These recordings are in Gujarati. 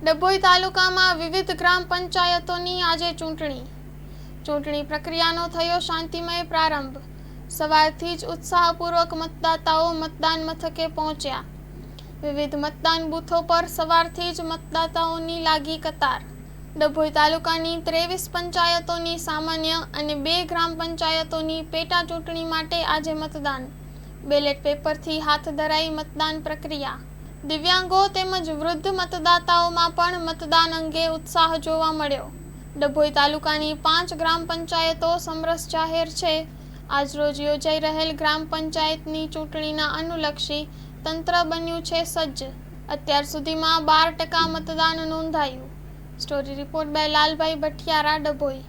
ડભોઈ તાલુકામાં વિવિધ ગ્રામ પંચાયતોની આજે ચૂંટણી પ્રક્રિયાનો થયો શાંતિમય પ્રારંભ। સવારથી જ ઉત્સાહપૂર્વક મતદાતાઓ મતદાન મથકે પહોંચ્યા। વિવિધ મતદાન બૂથો પર સવારથી જ મતદાતાઓની લાગી કતાર। ડભોઈ તાલુકાની 23 પંચાયતોની સામાન્ય અને 2 ગ્રામ પંચાયતોની પેટા ચૂંટણી માટે આજે મતદાન બેલેટ પેપરથી હાથ ધરાઈ મતદાન પ્રક્રિયા। દિવ્યાંગો તેમજ વૃદ્ધ મતદાતાઓમાં પણ મતદાન અંગે ઉત્સાહ જોવા મળ્યો। ડભોઈ તાલુકાની 5 ગ્રામ પંચાયતો સમરસ જાહેર છે। આજરોજ યોજાઈ રહેલ ગ્રામ પંચાયતની ચૂંટણીના અનુલક્ષી તંત્ર બન્યું છે સજ્જ। અત્યાર સુધીમાં 12% મતદાન નોંધાયું। Story report by Lalbhai Bhathiyara, Dabhoi.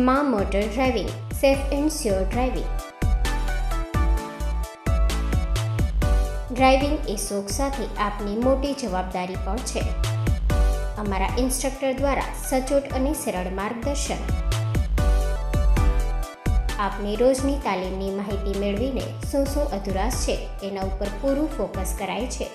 માં motor driving, safe and sure driving. Driving એ શોખ સાથે આપની મોટી જવાબદારી પણ છે। અમારા ઇન્સ્ટ્રક્ટર દ્વારા સચોટ અને સરળ માર્ગદર્શન। આપની રોજની તાલીમની માહિતી મેળવીને શું અધુરાશ છે એના ઉપર પૂરું ફોકસ કરાય છે।